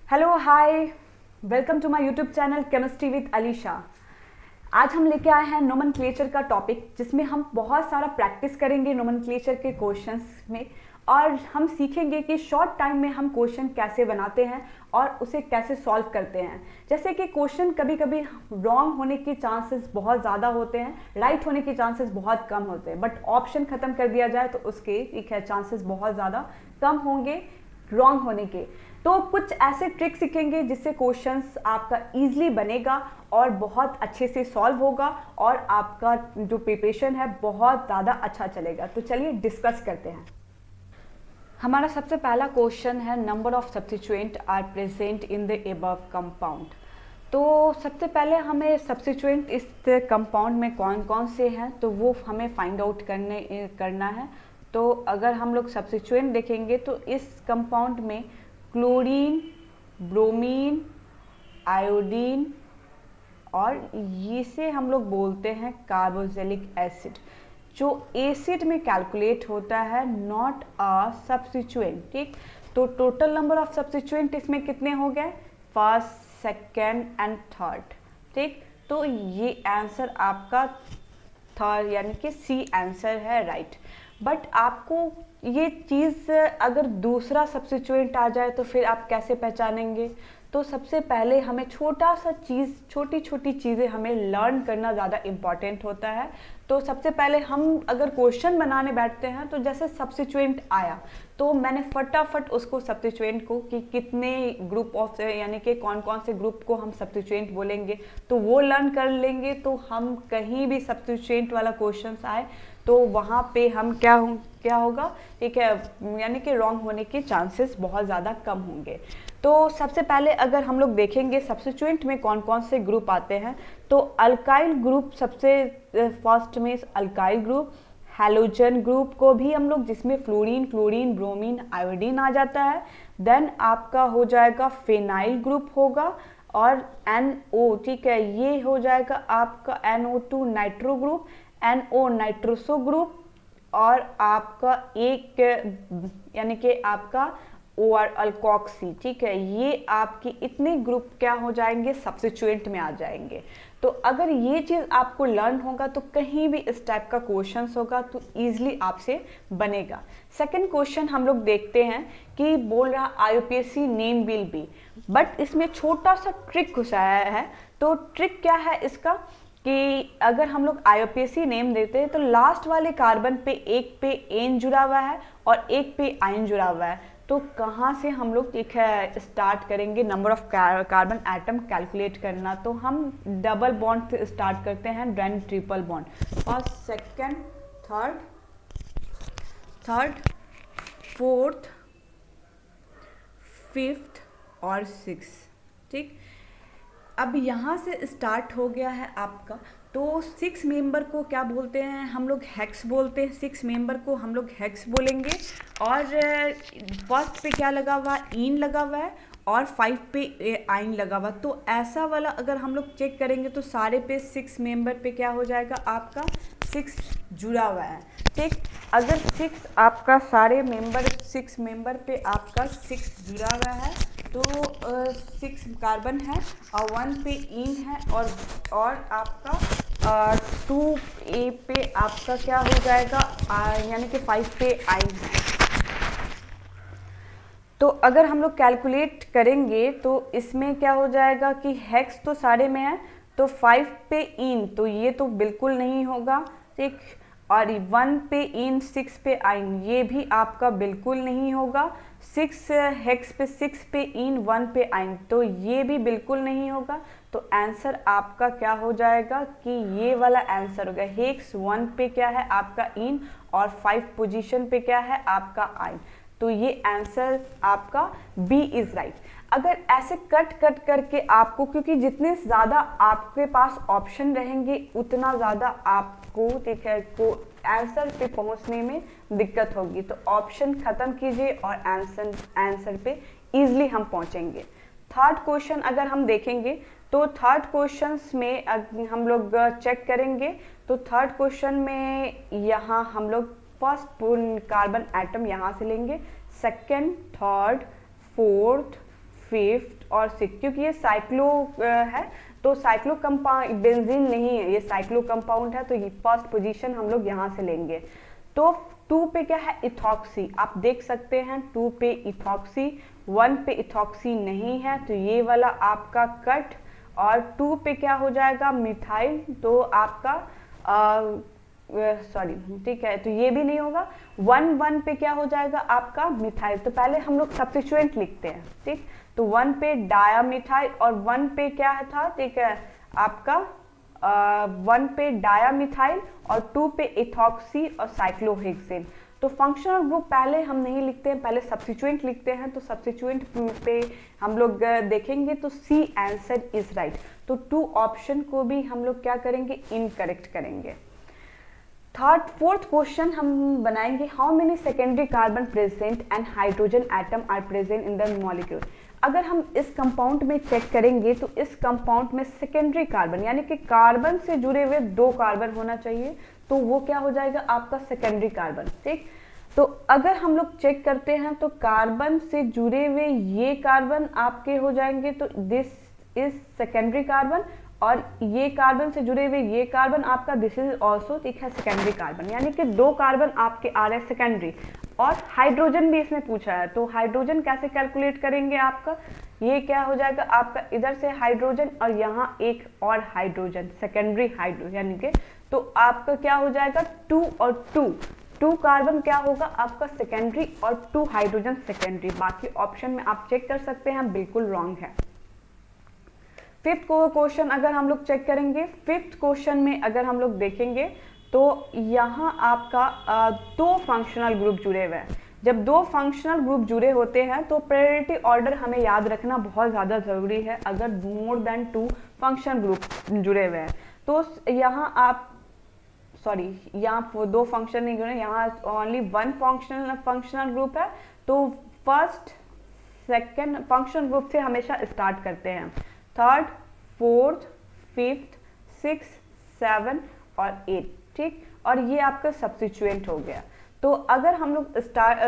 Hello hi, welcome to my YouTube channel chemistry with Alisha. आज हम लेके आए हैं नोमेनक्लेचर का टॉपिक, जिसमें हम बहुत सारा प्रैक्टिस करेंगे नोमेनक्लेचर के क्वेश्चंस में, और हम सीखेंगे कि शॉर्ट टाइम में हम क्वेश्चन कैसे बनाते हैं और उसे कैसे सॉल्व करते हैं। जैसे कि क्वेश्चन कभी कभी रॉन्ग होने के चांसेस बहुत ज़्यादा होते हैं, राइट होने के चांसेस बहुत कम होते हैं, बट ऑप्शन ख़त्म कर दिया जाए तो उसके चांसेस बहुत ज़्यादा कम होंगे रॉन्ग होने के। तो कुछ ऐसे ट्रिक सीखेंगे जिससे क्वेश्चंस आपका इजीली बनेगा और बहुत अच्छे से सॉल्व होगा और आपका जो प्रिपरेशन है बहुत ज़्यादा अच्छा चलेगा। तो चलिए डिस्कस करते हैं। हमारा सबसे पहला क्वेश्चन है, number of substituent are present in the above compound. तो सबसे पहले हमें सब्स्टिट्यूएंट इस कंपाउंड में कौन कौन से हैं तो वो हमें फाइंड आउट करना है। तो अगर हम लोग सब्स्टिट्यूएंट देखेंगे तो इस कंपाउंड में क्लोरीन, ब्रोमीन, आयोडीन और इसे हम लोग बोलते हैं कार्बोक्सिलिक एसिड, जो एसिड में कैलकुलेट होता है, नॉट अ सब्स्टिट्यूएंट। ठीक, तो टोटल नंबर ऑफ सब्स्टिट्यूएंट इसमें कितने हो गए? First, second and third. ठीक, तो ये आंसर आपका थर्ड यानी कि सी आंसर है, राइट। बट आपको ये चीज़ अगर दूसरा सब्स्टिट्यूएंट आ जाए तो फिर आप कैसे पहचानेंगे? तो सबसे पहले हमें छोटी छोटी चीज़ें हमें लर्न करना ज़्यादा इम्पॉर्टेंट होता है। तो सबसे पहले हम अगर क्वेश्चन बनाने बैठते हैं तो जैसे सब्स्टिट्यूएंट आया तो मैंने फटाफट उसको सब्स्टिट्यूएंट को कि कितने ग्रुप ऑफ यानी कि कौन कौन से ग्रुप को हम सब्स्टिट्यूएंट बोलेंगे तो वो लर्न कर लेंगे। तो हम कहीं भी सब्स्टिट्यूएंट वाला क्वेश्चन आए तो वहाँ पे हम क्या होगा, ठीक है, यानी कि रॉन्ग होने के चांसेस बहुत ज़्यादा कम होंगे। तो सबसे पहले अगर हम लोग देखेंगे सब्स्टिट्यूएंट में कौन कौन से ग्रुप आते हैं तो अल्काइल ग्रुप सबसे फर्स्ट में, अल्काइल ग्रुप। हैलोजन ग्रुप को भी हम लोग, जिसमें फ्लोरीन, क्लोरीन, ब्रोमीन, आयोडीन आ जाता है। देन आपका हो जाएगा फेनाइल ग्रुप होगा और NO, ठीक है, ये हो जाएगा आपका NO2 nitro group, NO nitroso group, और आपका एक यानी कि आपका OR अल्कोक्सी। ठीक है, ये आपकी इतने ग्रुप क्या हो जाएंगे, सब्स्टिट्यूएंट में आ जाएंगे। तो अगर ये चीज़ आपको लर्न होगा तो कहीं भी इस टाइप का क्वेश्चन होगा तो ईजिली आपसे बनेगा। सेकंड क्वेश्चन हम लोग देखते हैं कि बोल रहा IUPAC name will be, but इसमें छोटा सा ट्रिक घुसाया है। तो ट्रिक क्या है इसका कि अगर हम लोग IUPAC नेम देते हैं तो लास्ट वाले कार्बन पे एक पे एन जुड़ा हुआ है और एक पे आयन जुड़ा हुआ है। तो कहाँ से हम लोग एक है स्टार्ट करेंगे number of carbon atom calculate करना? तो हम डबल बॉन्ड से स्टार्ट करते हैं, then triple bond, first, second, third, fourth, fifth और सिक्स। ठीक, अब यहाँ से स्टार्ट हो गया है आपका। तो 6 मेंबर को क्या बोलते हैं हम लोग? हेक्स बोलते हैं। 6 मेंबर को हम लोग हेक्स बोलेंगे। और फर्स्ट पे क्या लगा हुआ? इन लगा हुआ है और 5 पे आइन लगा हुआ। तो ऐसा वाला अगर हम लोग चेक करेंगे तो सारे पे 6 मेंबर पे क्या हो जाएगा आपका? 6 जुड़ा हुआ है। ठीक, अगर 6 आपका सारे मेंबर 6 मेंबर पे आपका 6 जुड़ा हुआ है तो 6 कार्बन है और 1 पे इन है और आपका 2 ए पे आपका क्या हो जाएगा, यानी कि 5 पे आइन है। तो अगर हम लोग कैलकुलेट करेंगे तो इसमें क्या हो जाएगा कि हेक्स तो सारे में है तो 5 पे इन तो ये तो बिल्कुल नहीं होगा। ठीक, और 1 पे इन 6 पे आइन ये भी आपका बिल्कुल नहीं होगा। 6 हेक्स पे 6 पे इन 1 पे आइन तो ये भी बिल्कुल नहीं होगा। तो आंसर आपका क्या हो जाएगा कि ये वाला आंसर होगा। हेक्स 1 पे क्या है आपका इन और 5 पोजीशन पे क्या है आपका आइन। तो ये आंसर आपका बी इज राइट। अगर ऐसे कट कट करके आपको, क्योंकि जितने ज़्यादा आपके पास ऑप्शन रहेंगे उतना ज़्यादा आपको, ठीक है, को आंसर पे पहुंचने में दिक्कत होगी। तो ऑप्शन ख़त्म कीजिए और आंसर पे इजीली हम पहुंचेंगे। थर्ड क्वेश्चन अगर हम देखेंगे तो थर्ड क्वेश्चन में हम लोग चेक करेंगे तो थर्ड क्वेश्चन में यहाँ हम लोग फर्स्ट कार्बन एटम यहाँ से लेंगे, सेकंड, थर्ड, फोर्थ, फिफ्थ और सिक्स, क्योंकि ये साइक्लो है तो साइक्लो कंपाउंड बेंजीन नहीं है, ये साइक्लो कंपाउंड है, तो ये फर्स्ट पोजीशन हम लोग यहाँ से लेंगे। तो 2 पे क्या है, इथॉक्सी, आप देख सकते हैं 2 पे इथॉक्सी, 1 पे इथॉक्सी नहीं है, तो ये वाला आपका कट, और 2 पे क्या हो जाएगा, मिथाइल, तो आपका सॉरी ठीक है, तो ये भी नहीं होगा। 1 पे क्या हो जाएगा आपका मिथाइल, तो पहले हम लोग सब्स्टिट्यूएंट लिखते हैं, ठीक। तो 1 पे डायामिथाइल और 1 पे क्या था, ठीक है आपका 1 पे डायामिथाइल और 2 पे इथॉक्सी और साइक्लोहेक्सेन। तो फंक्शनल ग्रुप पहले हम नहीं लिखते हैं, पहले सब्स्टिट्यूएंट लिखते हैं। तो सब्स्टिट्यूएंट पे हम लोग देखेंगे तो सी आंसर इज राइट। तो 2 ऑप्शन को भी हम लोग क्या करेंगे, इनकरेक्ट करेंगे। फोर्थ क्वेश्चन हम बनाएंगे, how many secondary carbon present and hydrogen atom are present in the molecule. अगर हम इस कंपाउंड में चेक करेंगे तो इस कंपाउंड में सेकेंडरी कार्बन यानी कि कार्बन से जुड़े हुए 2 कार्बन होना चाहिए, तो वो क्या हो जाएगा आपका सेकेंडरी कार्बन, ठीक। तो अगर हम लोग चेक करते हैं तो कार्बन से जुड़े हुए ये कार्बन आपके हो जाएंगे, तो दिस इज सेकेंडरी कार्बन, और ये कार्बन से जुड़े हुए ये कार्बन आपका दिस इज ऑल्सो, ठीक है, सेकेंडरी कार्बन, यानी कि 2 कार्बन आपके आ रहे हैं सेकेंडरी। और हाइड्रोजन भी इसमें पूछा है, तो हाइड्रोजन कैसे कैलकुलेट करेंगे आपका, ये क्या हो जाएगा आपका, इधर से हाइड्रोजन और यहाँ एक और हाइड्रोजन, सेकेंडरी हाइड्रोजन, यानी कि तो आपका क्या हो जाएगा 2 और 2 कार्बन क्या होगा आपका सेकेंडरी और 2 हाइड्रोजन सेकेंडरी। बाकी ऑप्शन में आप चेक कर सकते हैं, बिल्कुल रॉन्ग है। फिफ्थ क्वेश्चन अगर हम लोग चेक करेंगे, फिफ्थ क्वेश्चन में अगर हम लोग देखेंगे तो यहाँ आपका 2 फंक्शनल ग्रुप जुड़े हुए हैं। जब 2 फंक्शनल ग्रुप जुड़े होते हैं तो प्रायोरिटी ऑर्डर हमें याद रखना बहुत ज़्यादा ज़रूरी है। अगर मोर देन 2 फंक्शनल ग्रुप जुड़े हुए हैं तो यहाँ आप यहाँ 2 फंक्शन नहीं जुड़े, यहाँ ओनली 1 फंक्शनल ग्रुप है, तो फर्स्ट सेकेंड फंक्शनल ग्रुप से हमेशा स्टार्ट करते हैं। 3rd, 4th, 5th, 6th, 7 और 8, ठीक। और ये आपका सब्स्टिट्यूएंट हो गया। तो अगर हम लोग स्टार्ट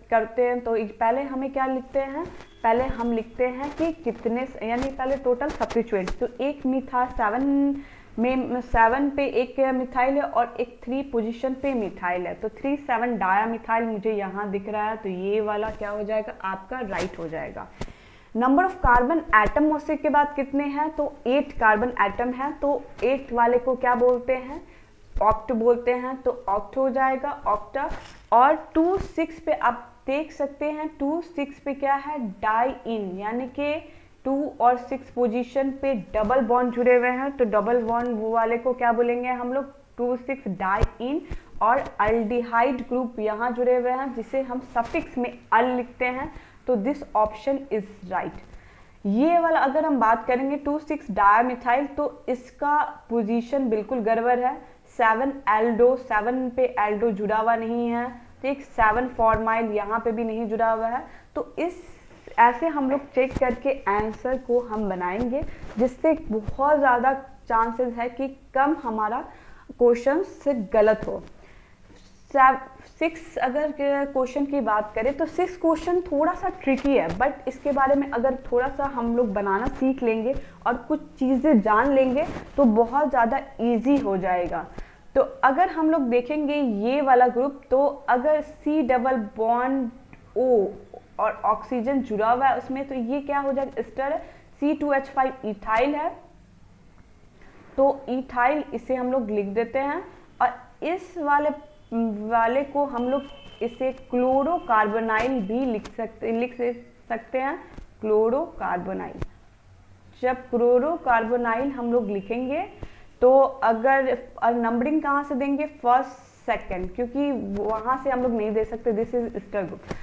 करते हैं तो पहले हमें क्या लिखते हैं, पहले हम लिखते हैं कि कितने, यानी पहले टोटल सब्स्टिट्यूएंट, तो एक मिथाइल 7 पे एक मिथाइल है और एक 3 पोजीशन पे मिथाइल है, तो 3 7 डायामिथाइल मुझे यहाँ दिख रहा है, तो ये वाला क्या हो जाएगा आपका राइट हो जाएगा। नंबर ऑफ कार्बन एटम उसी के बाद कितने हैं, तो 8 कार्बन एटम है, तो 8 वाले को क्या बोलते हैं, ऑक्ट बोलते हैं, तो ऑक्ट हो जाएगा ऑक्टा। और 2 6 पे आप देख सकते हैं 2 6 पे क्या है, डाई इन, यानी कि 2 और 6 पोजीशन पे डबल बॉन्ड जुड़े हुए हैं, तो डबल बॉन्ड वो वाले को क्या बोलेंगे हम लोग, 2 6 डाई इन। और अल्डिहाइड ग्रुप यहाँ जुड़े हुए हैं जिसे हम सफिक्स में अल लिखते हैं, तो दिस ऑप्शन इज राइट। ये वाला अगर हम बात करेंगे 2 6 डायमिथाइल, तो इसका पोजीशन बिल्कुल गड़बड़ है। 7 एल्डो, 7 पे एल्डो जुड़ा हुआ नहीं है, ठीक। 7 फॉर्माइल यहाँ पे भी नहीं जुड़ा हुआ है। तो इस ऐसे हम लोग चेक करके आंसर को हम बनाएंगे, जिससे बहुत ज़्यादा चांसेस है कि कम हमारा क्वेश्चन से गलत हो। 6 अगर क्वेश्चन की बात करें तो 6 क्वेश्चन थोड़ा सा ट्रिकी है, बट इसके बारे में अगर थोड़ा सा हम लोग बनाना सीख लेंगे और कुछ चीज़ें जान लेंगे तो बहुत ज़्यादा इजी हो जाएगा। तो अगर हम लोग देखेंगे ये वाला ग्रुप, तो अगर C डबल बॉन्ड O और ऑक्सीजन जुड़ा हुआ है उसमें, तो ये क्या हो जाएगा, एस्टर है, C2H5 इथाइल है, तो इथाइल इसे हम लोग लिख देते हैं। और इस वाले को हम लोग इसे क्लोरोकार्बोनाइल भी लिख सकते हैं, क्लोरोकार्बोनाइल। जब क्लोरोकार्बोनाइल हम लोग लिखेंगे तो अगर नंबरिंग कहाँ से देंगे, फर्स्ट सेकंड, क्योंकि वहाँ से हम लोग नहीं दे सकते, दिस इज एस्टर ग्रुप।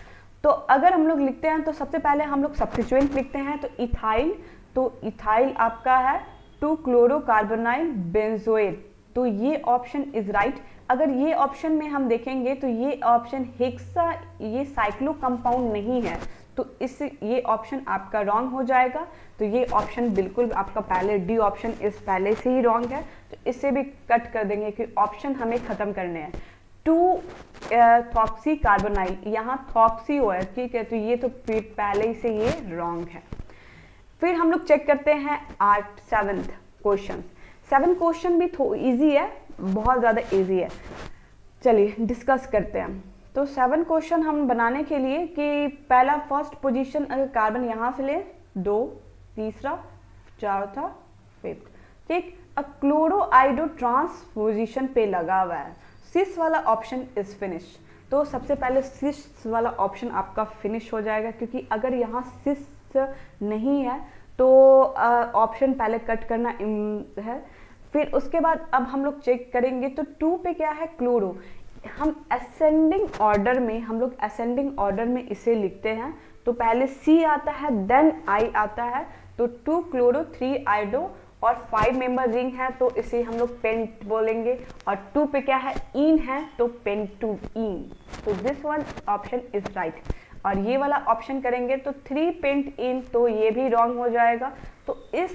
तो अगर हम लोग लिखते हैं तो सबसे पहले हम लोग सब्स्टिट्यूएंट लिखते हैं, तो इथाइल, तो इथाइल आपका है 2 क्लोरोकार्बोनाइल बेंजोएट, तो ये ऑप्शन इज राइट। अगर ये ऑप्शन में हम देखेंगे तो ये ऑप्शन हेक्सा, ये साइक्लो कंपाउंड नहीं है, तो इस ये ऑप्शन आपका रॉन्ग हो जाएगा। तो ये ऑप्शन बिल्कुल आपका पहले डी ऑप्शन इस पहले से ही रॉन्ग है, तो इससे भी कट कर देंगे कि ऑप्शन हमें ख़त्म करने हैं। 2 थॉक्सी कार्बोनाइल, यहाँ थॉक्सी ओ है, ठीक है, तो ये तो पहले ही से ये रॉन्ग है। फिर हम लोग चेक करते हैं 7th क्वेश्चन। 7 क्वेश्चन भी इजी है, बहुत ज़्यादा इजी है, चलिए डिस्कस करते हैं। तो 7 क्वेश्चन हम बनाने के लिए कि पहला फर्स्ट पोजीशन अगर कार्बन यहाँ से ले 2, तीसरा, चौथा, 5th, ठीक, क्लोरोआइडो ट्रांसपोजिशन पे लगा हुआ है, सिस वाला ऑप्शन इज फिनिश। तो सबसे पहले सिस वाला ऑप्शन आपका फिनिश हो जाएगा, क्योंकि अगर यहाँ सिस नहीं है तो ऑप्शन पहले कट करना है। फिर उसके बाद अब हम लोग चेक करेंगे तो 2 पे क्या है, क्लोरो। हम असेंडिंग ऑर्डर में इसे लिखते हैं, तो पहले C आता है देन I आता है, तो 2 क्लोरो 3 आइडो और 5 मेंबर रिंग है, तो इसे हम लोग पेंट बोलेंगे। और 2 पे क्या है, इन है, तो पेंटुइन, तो this one option is right. और ये वाला ऑप्शन करेंगे तो 3 पेंट इन, तो ये भी रॉन्ग हो जाएगा। तो इस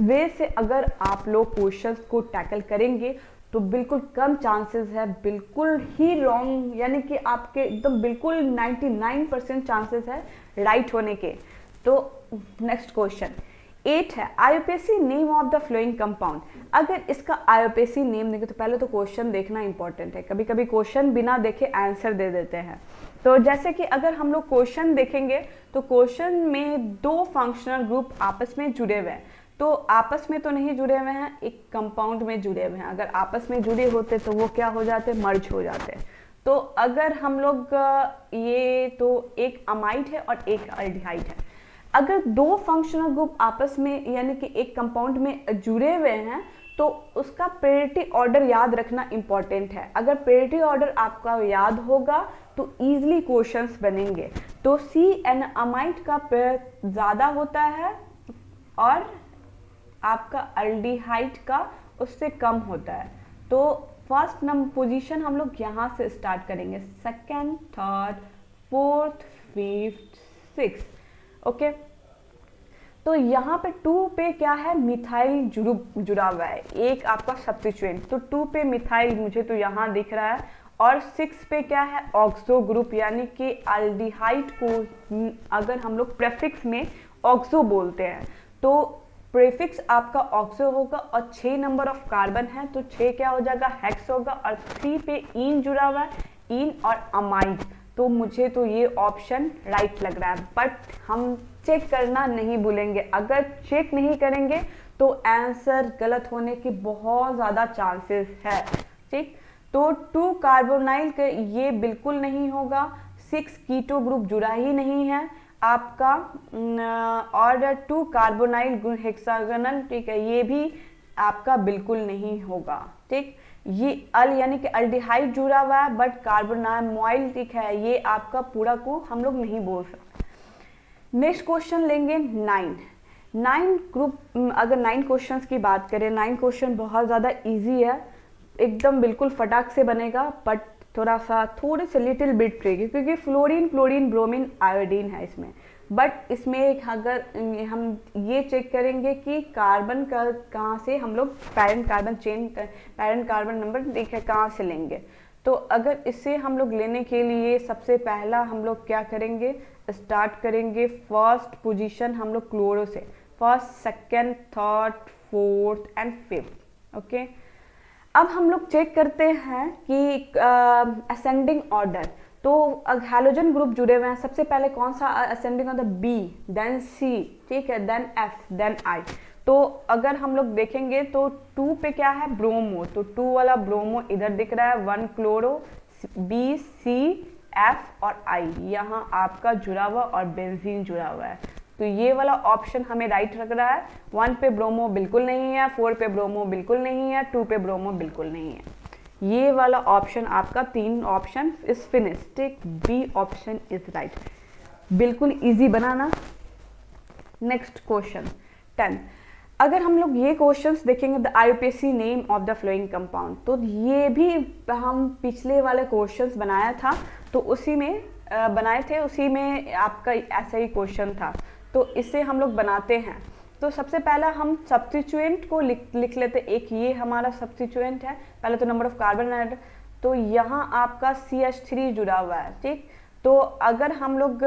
वे से अगर आप लोग क्वेश्चंस को टैकल करेंगे तो बिल्कुल कम चांसेस है बिल्कुल ही रॉन्ग, यानी कि आपके एकदम बिल्कुल 99% चांसेस है राइट होने के। तो नेक्स्ट क्वेश्चन 8 है, IUPAC name of the flowing compound. अगर इसका आईयूपीएसी नेम देखें तो पहले तो क्वेश्चन देखना इंपॉर्टेंट है, कभी कभी क्वेश्चन बिना देखे आंसर दे देते हैं। तो जैसे कि अगर हम लोग क्वेश्चन देखेंगे तो क्वेश्चन में 2 फंक्शनल ग्रुप आपस में जुड़े हुए हैं, तो आपस में तो नहीं जुड़े हुए हैं, एक कंपाउंड में जुड़े हुए हैं। अगर आपस में जुड़े होते तो वो क्या हो जाते, मर्ज हो जाते। तो अगर हम लोग ये तो एक अमाइड है और एक अल्डिहाइड है, अगर 2 फंक्शनल ग्रुप आपस में यानी कि एक कंपाउंड में जुड़े हुए हैं तो उसका पेरिटी ऑर्डर याद रखना इंपॉर्टेंट है। अगर पेरिटी ऑर्डर आपका याद होगा तो इजीली क्वेश्चंस बनेंगे। तो सी एन अमाइड का पेयर ज़्यादा होता है और आपका अल्डिहाइड का उससे कम होता है। तो फर्स्ट नंबर पोजीशन हम लोग यहाँ से स्टार्ट करेंगे, 2nd, 3rd, 4th, 5th, 6th, okay. तो यहाँ पे 2 पे क्या है, मिथाइल जुड़ा हुआ है, एक आपका सब्स्टिट्यूएंट, तो 2 पे मिथाइल मुझे तो यहाँ दिख रहा है। और 6 पे क्या है, ऑक्सो ग्रुप, यानी कि अल्डिहाइड को अगर हम लोग प्रेफिक्स में ऑक्सो बोलते हैं तो प्रीफिक्स आपका ऑक्सो होगा। और 6 नंबर ऑफ कार्बन है तो 6 क्या हो जाएगा, हेक्स होगा। और 3 पे इन जुड़ा हुआ है, इन और अमाइड, तो मुझे तो ये ऑप्शन राइट लग रहा है। बट हम चेक करना नहीं भूलेंगे, अगर चेक नहीं करेंगे तो आंसर गलत होने की बहुत ज़्यादा चांसेस है, ठीक। तो 2 कार्बोनाइल के ये बिल्कुल नहीं होगा, 6 कीटो ग्रुप जुड़ा ही नहीं है आपका, और 2 कार्बोनाइल हेक्सागोनल, ठीक है, ये भी आपका बिल्कुल नहीं होगा, ठीक। ये यानी कि अल्डिहाइड जुड़ा हुआ है बट कार्बोनाइल, ठीक है, ये आपका पूरा को हम लोग नहीं बोल सकते। नेक्स्ट क्वेश्चन लेंगे 9 ग्रुप। अगर 9 क्वेश्चंस की बात करें, 9 क्वेश्चन बहुत ज़्यादा इजी है, एकदम बिल्कुल फटाक से बनेगा, बट थोड़े से लिटिल बिट ट्रिकी, क्योंकि फ्लोरीन, क्लोरीन, ब्रोमीन, आयोडीन है इसमें। बट इसमें अगर हम ये चेक करेंगे कि कार्बन का कहाँ से हम लोग पैरेंट कार्बन नंबर देखें कहाँ से लेंगे। तो अगर इसे हम लोग लेने के लिए सबसे पहला हम लोग क्या करेंगे, स्टार्ट करेंगे फर्स्ट पोजीशन हम लोग क्लोरो से, 1st, 2nd, 3rd, 4th and 5th, okay. अब हम लोग चेक करते हैं कि असेंडिंग ऑर्डर, तो हैलोजन ग्रुप जुड़े हुए हैं, सबसे पहले कौन सा असेंडिंग ऑर्डर, बी, देन सी, ठीक है, देन एफ, देन आई। तो अगर हम लोग देखेंगे तो 2 पे क्या है, ब्रोमो, तो 2 वाला ब्रोमो इधर दिख रहा है, 1 क्लोरो, बी, सी, एफ और आई, यहाँ आपका जुड़ा हुआ और बेंजीन जुड़ा हुआ है। तो ये वाला ऑप्शन हमें राइट लग रहा है। 1 पे ब्रोमो बिल्कुल नहीं है, 4 पे ब्रोमो बिल्कुल नहीं है, 2 पे ब्रोमो बिल्कुल नहीं है। ये वाला ऑप्शन आपका 3 ऑप्शन इज फिनिश, ठीक, बी ऑप्शन इज राइट। बिल्कुल इजी बनाना। नेक्स्ट क्वेश्चन 10, अगर हम लोग ये क्वेश्चंस देखेंगे, the IUPAC name of the flowing compound, तो ये भी हम पिछले वाले क्वेश्चंस बनाया था, तो उसी में बनाए थे, उसी में आपका ऐसा ही क्वेश्चन था, तो इसे हम लोग बनाते हैं। तो सबसे पहला हम सब्स्टिट्यूएंट को लिख लेते, एक ये हमारा सब्स्टिट्यूएंट है, पहले तो नंबर ऑफ कार्बन तो यहाँ आपका CH3 जुड़ा हुआ है, ठीक। तो अगर हम लोग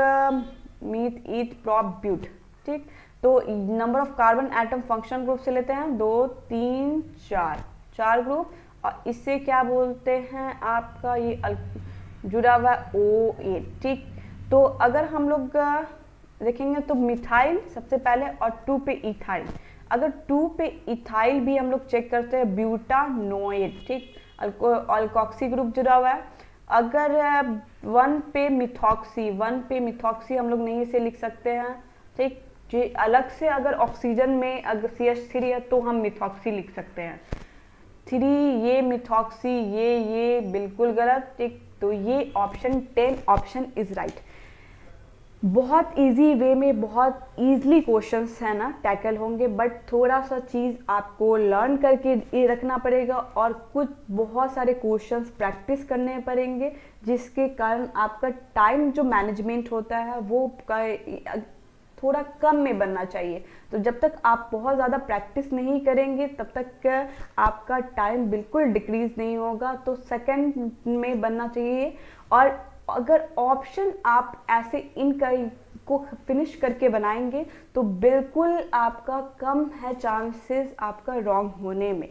मीट ईट प्रॉप ब्यूट, ठीक, तो number of carbon atom functional group से लेते हैं 2 3 4, 4 ग्रुप, और इससे क्या बोलते हैं आपका ये जुड़ा हुआ OH, ठीक। तो अगर हम लोग देखेंगे तो मिथाइल सबसे पहले और 2 पे इथाइल, अगर 2 पे इथाइल भी हम लोग चेक करते हैं ब्यूटानोएट, ठीक, अल्कोक्सी ग्रुप जुड़ा हुआ है। अगर 1 पे मिथॉक्सी हम लोग नहीं इसे लिख सकते हैं, ठीक, जो अलग से अगर ऑक्सीजन में अगर CH3 है तो हम मिथॉक्सी लिख सकते हैं। 3 ये मिथॉक्सी, ये बिल्कुल गलत, ठीक। तो ये ऑप्शन 10 ऑप्शन इज राइट। बहुत इजी वे में बहुत इजीली क्वेश्चंस है ना टैकल होंगे, बट थोड़ा सा चीज़ आपको लर्न करके ये रखना पड़ेगा और कुछ बहुत सारे क्वेश्चंस प्रैक्टिस करने पड़ेंगे, जिसके कारण आपका टाइम जो मैनेजमेंट होता है वो थोड़ा कम में बनना चाहिए। तो जब तक आप बहुत ज़्यादा प्रैक्टिस नहीं करेंगे तब तक आपका टाइम बिल्कुल डिक्रीज नहीं होगा, तो सेकंड में बनना चाहिए। और अगर ऑप्शन आप ऐसे इनका को फिनिश करके बनाएंगे तो बिल्कुल आपका कम है चांसेस आपका रॉन्ग होने में।